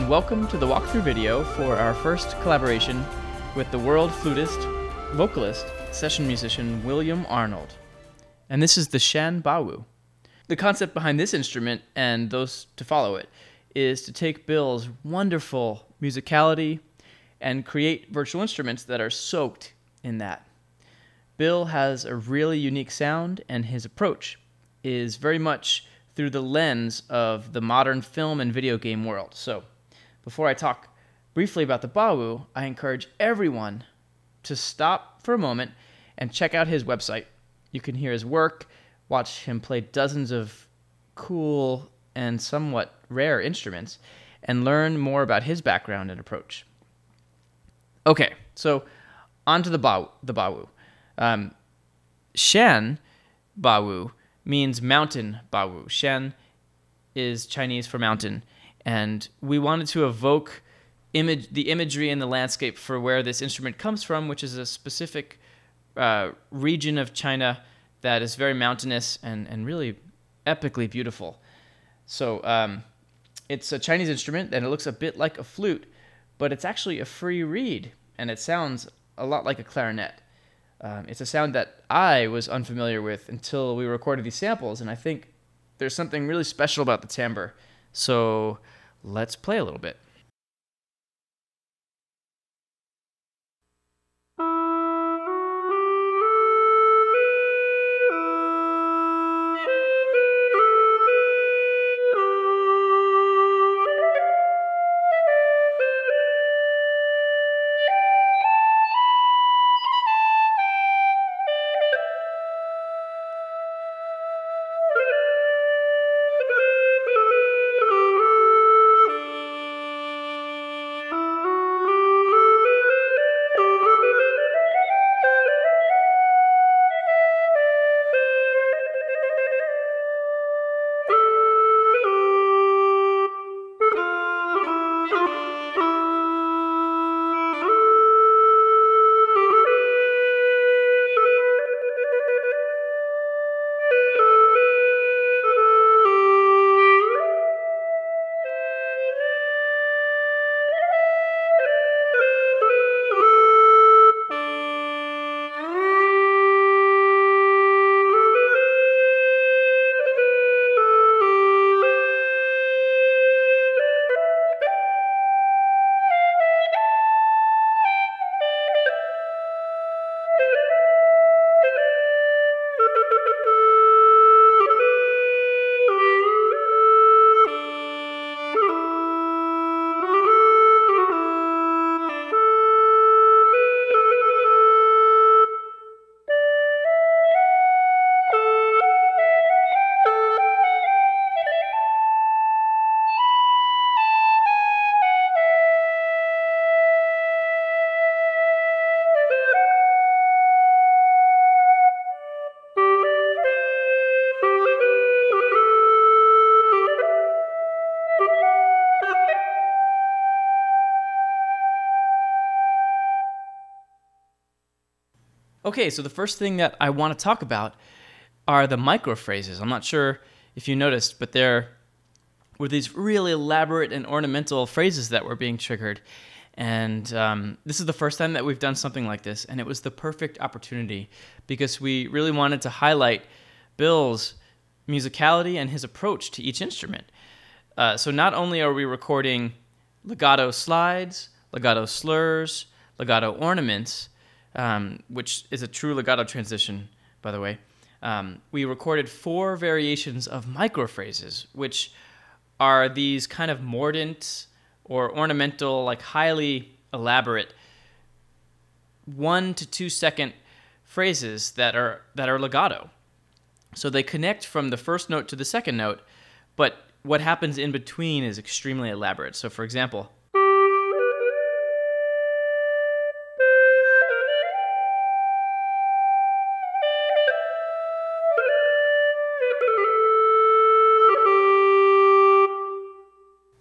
and welcome to the walkthrough video for our first collaboration with the world flutist, vocalist, session musician William Arnold. And this is the Shan Bawu. The concept behind this instrument, and those to follow it, is to take Bill's wonderful musicality and create virtual instruments that are soaked in that. Bill has a really unique sound, and his approach is very much through the lens of the modern film and video game world. So, before I talk briefly about the Bawu, I encourage everyone to stop for a moment and check out his website. You can hear his work, watch him play dozens of cool and somewhat rare instruments, and learn more about his background and approach. Okay, so on to the Bawu. Shan Bawu means mountain Bawu. Shan is Chinese for mountain, and we wanted to evoke the imagery in the landscape for where this instrument comes from, which is a specific region of China that is very mountainous and really epically beautiful. So it's a Chinese instrument, and it looks a bit like a flute, but it's actually a free reed, and it sounds a lot like a clarinet. It's a sound that I was unfamiliar with until we recorded these samples, and I think there's something really special about the timbre. So let's play a little bit. Okay, so the first thing that I want to talk about are the micro phrases. I'm not sure if you noticed, but there were these really elaborate and ornamental phrases that were being triggered. And this is the first time that we've done something like this, and it was the perfect opportunity because we really wanted to highlight Bill's musicality and his approach to each instrument. So not only are we recording legato slides, legato slurs, legato ornaments, which is a true legato transition, by the way. We recorded 4 variations of microphrases, which are these kind of mordant or ornamental, like highly elaborate 1 to 2 second phrases that are legato. So they connect from the first note to the second note, but what happens in between is extremely elaborate. So for example,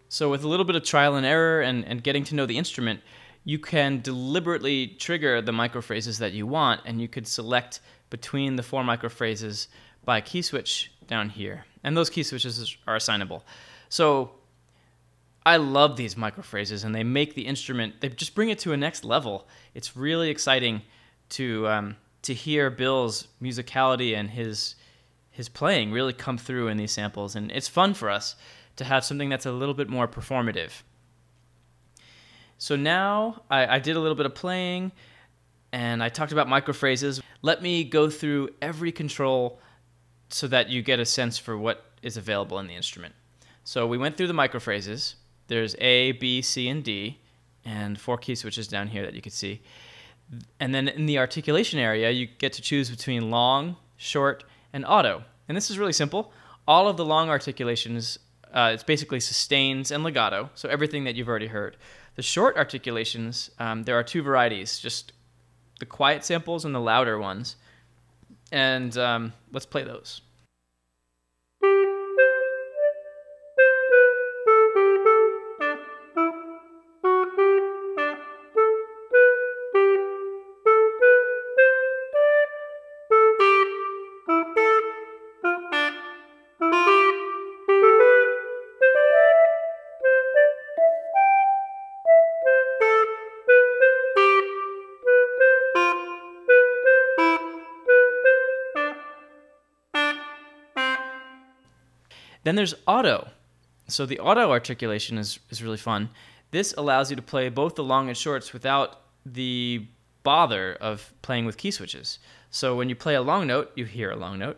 so with a little bit of trial and error and getting to know the instrument, you can deliberately trigger the microphrases that you want, and you could select between the 4 microphrases by a key switch down here. And those key switches are assignable. So I love these microphrases, and they make the instrument, they just bring it to a next level. It's really exciting to hear Bill's musicality and his playing really come through in these samples, and it's fun for us to have something that's a little bit more performative. So now I did a little bit of playing, and I talked about microphrases. Let me go through every control so that you get a sense for what is available in the instrument. So we went through the microphrases. There's A, B, C, and D, and 4 key switches down here that you can see. And then in the articulation area, you get to choose between long, short, and auto. And this is really simple. All of the long articulations, it's basically sustains and legato, so everything that you've already heard. The short articulations, there are 2 varieties, just the quiet samples and the louder ones. And let's play those. Then there's auto. So the auto articulation is really fun. This allows you to play both the long and shorts without the bother of playing with key switches. So when you play a long note, you hear a long note.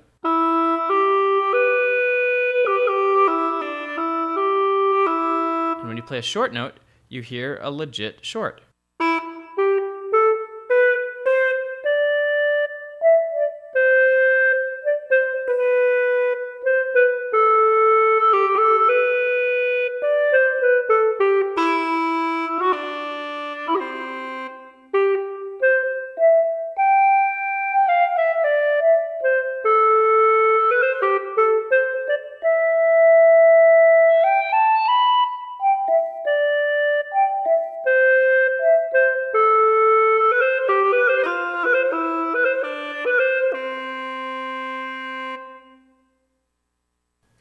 And when you play a short note, you hear a legit short.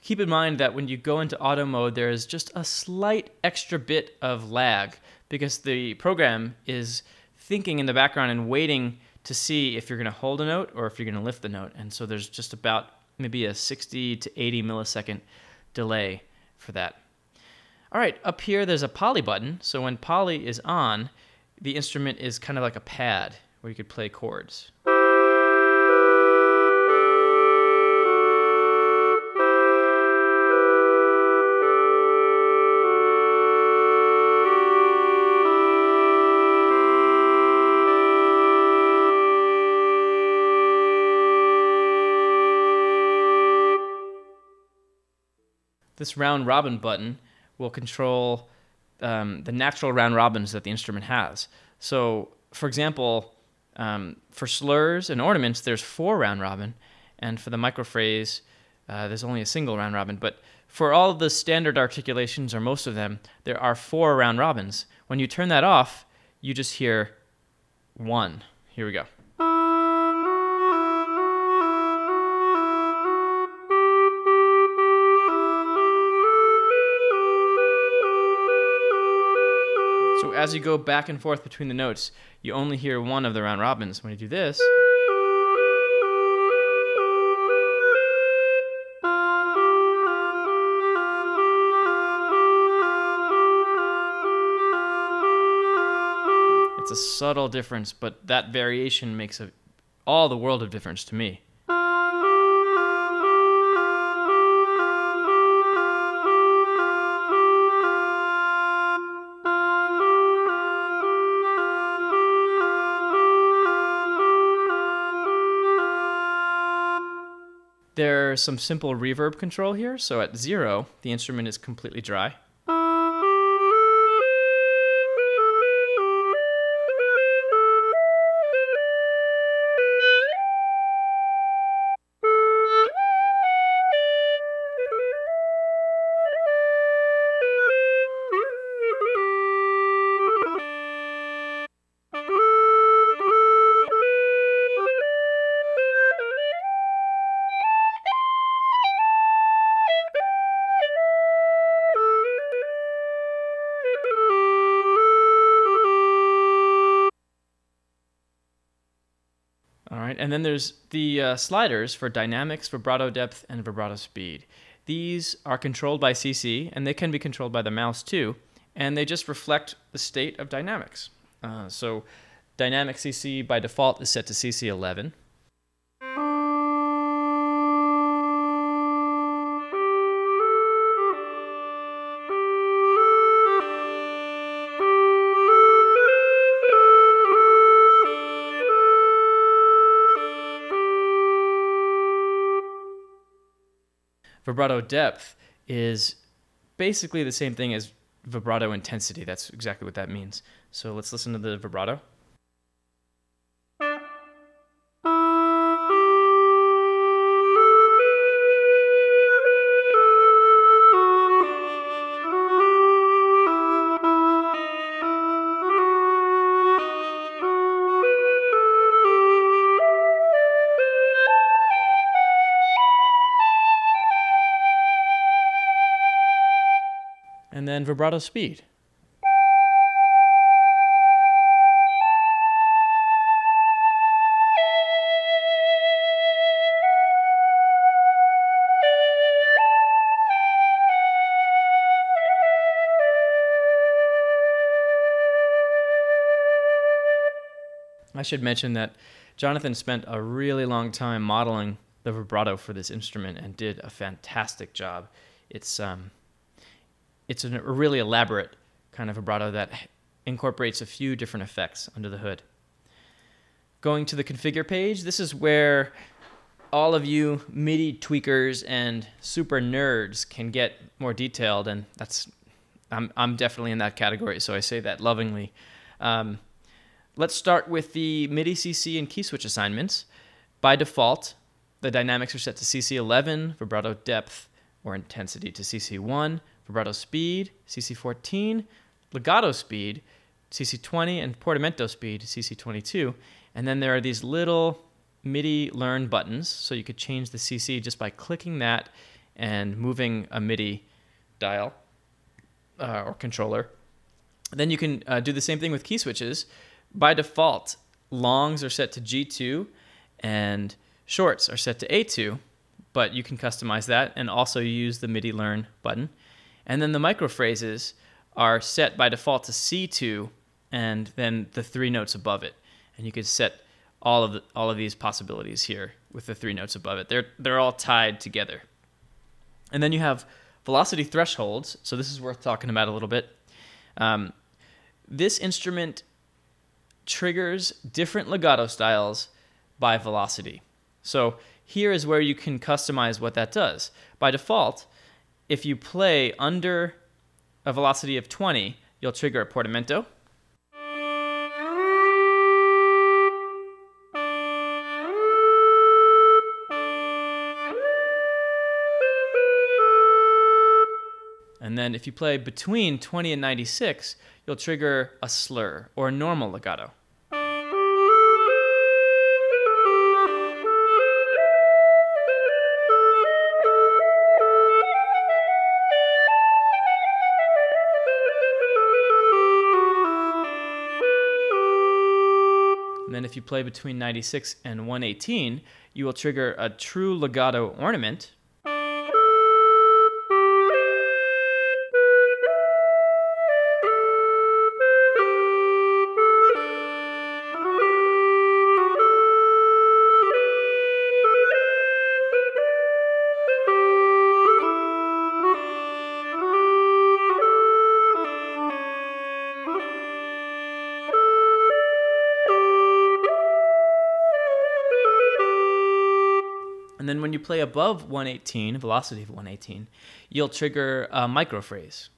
Keep in mind that when you go into auto mode, there is just a slight extra bit of lag because the program is thinking in the background and waiting to see if you're going to hold a note or if you're going to lift the note. And so there's just about maybe a 60 to 80 millisecond delay for that. All right, up here there's a poly button. So when poly is on, the instrument is kind of like a pad where you could play chords. This round robin button will control the natural round robins that the instrument has. So, for example, for slurs and ornaments, there's 4 round robin, and for the microphrase, there's only a single round robin. But for all of the standard articulations, or most of them, there are 4 round robins. When you turn that off, you just hear 1. Here we go. So as you go back and forth between the notes, you only hear 1 of the round robins. When you do this, it's a subtle difference, but that variation makes all the world of difference to me. There's some simple reverb control here. So at 0, the instrument is completely dry. right, and then there's the sliders for dynamics, vibrato depth, and vibrato speed. These are controlled by CC, and they can be controlled by the mouse too, and they just reflect the state of dynamics. So dynamic CC by default is set to CC 11. Vibrato depth is basically the same thing as vibrato intensity. That's exactly what that means. So let's listen to the vibrato. And then vibrato speed. I should mention that Jonathan spent a really long time modeling the vibrato for this instrument and did a fantastic job. It's a really elaborate kind of vibrato that incorporates a few different effects under the hood. Going to the configure page, this is where all of you MIDI tweakers and super nerds can get more detailed, and I'm definitely in that category, so I say that lovingly. Let's start with the MIDI CC and key switch assignments. By default, the dynamics are set to CC 11, vibrato depth or intensity to CC 1, vibrato speed, CC 14, legato speed, CC 20, and portamento speed, CC 22. And then there are these little MIDI learn buttons, so you could change the CC just by clicking that and moving a MIDI dial or controller. Then you can do the same thing with key switches. By default, longs are set to G2 and shorts are set to A2, but you can customize that and also use the MIDI learn button. And then the micro phrases are set by default to C2 and then the 3 notes above it. And you could set all of these possibilities here with the 3 notes above it. They're all tied together. And then you have velocity thresholds. So this is worth talking about a little bit. This instrument triggers different legato styles by velocity. So here is where you can customize what that does. By default, if you play under a velocity of 20, you'll trigger a portamento. And then if you play between 20 and 96, you'll trigger a slur or a normal legato. And then if you play between 96 and 118, you will trigger a true legato ornament. And then when you play above 118, velocity of 118, you'll trigger a micro phrase.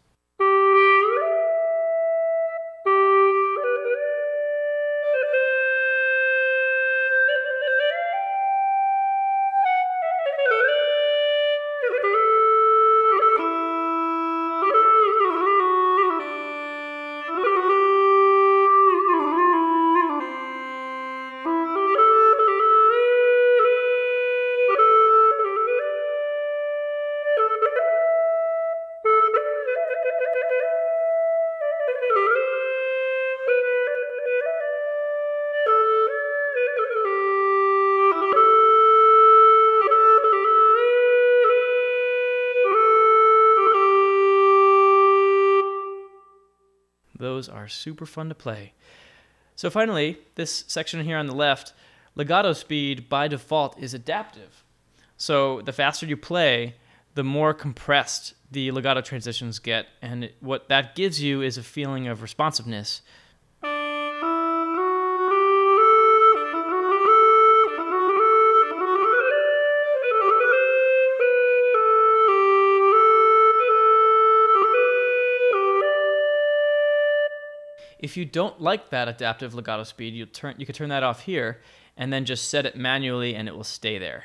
those are super fun to play. So finally, this section here on the left, legato speed by default is adaptive. So the faster you play, the more compressed the legato transitions get, and what that gives you is a feeling of responsiveness. If you don't like that adaptive legato speed, you can turn that off here and then just set it manually and it will stay there.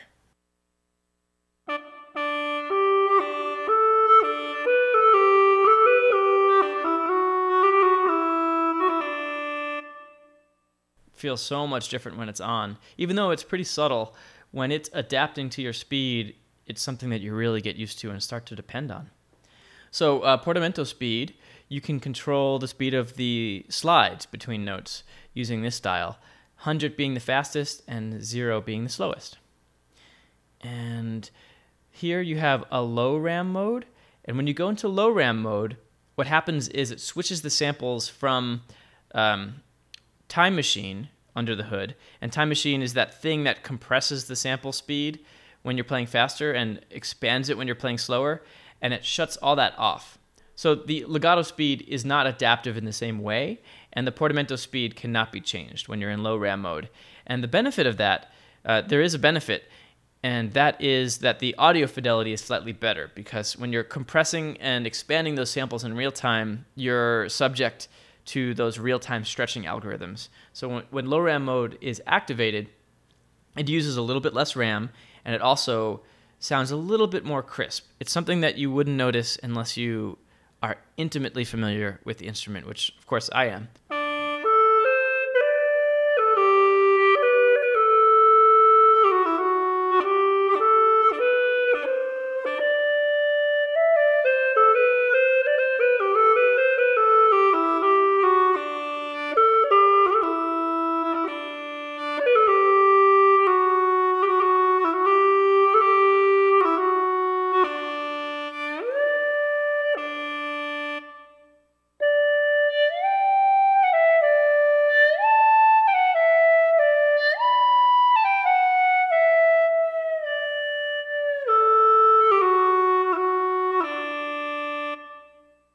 Feels so much different when it's on. Even though it's pretty subtle, when it's adapting to your speed, it's something that you really get used to and start to depend on. So portamento speed, you can control the speed of the slides between notes using this dial, 100 being the fastest and 0 being the slowest. And here you have a low RAM mode, and when you go into low RAM mode, what happens is it switches the samples from Time Machine under the hood, and Time Machine is that thing that compresses the sample speed when you're playing faster and expands it when you're playing slower, and it shuts all that off. So the legato speed is not adaptive in the same way, and the portamento speed cannot be changed when you're in low RAM mode. And the benefit of that, there is a benefit, and that is that the audio fidelity is slightly better, because when you're compressing and expanding those samples in real time, you're subject to those real-time stretching algorithms. So when low RAM mode is activated, it uses a little bit less RAM, and it also sounds a little bit more crisp. It's something that you wouldn't notice unless you are intimately familiar with the instrument, which of course I am.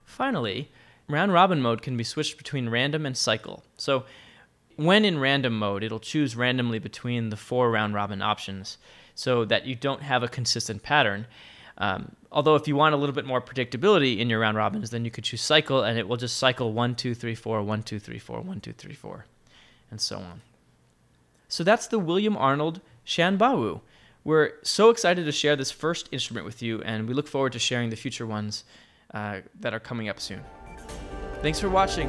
Finally, round robin mode can be switched between random and cycle. So when in random mode, it'll choose randomly between the 4 round robin options so that you don't have a consistent pattern. Although if you want a little bit more predictability in your round robins, then you could choose cycle, and it will just cycle 1, 2, 3, 4, 1, 2, 3, 4, 1, 2, 3, 4, and so on. So that's the William Arnold Shan Bawu. We're so excited to share this first instrument with you, and we look forward to sharing the future ones that are coming up soon. Thanks for watching.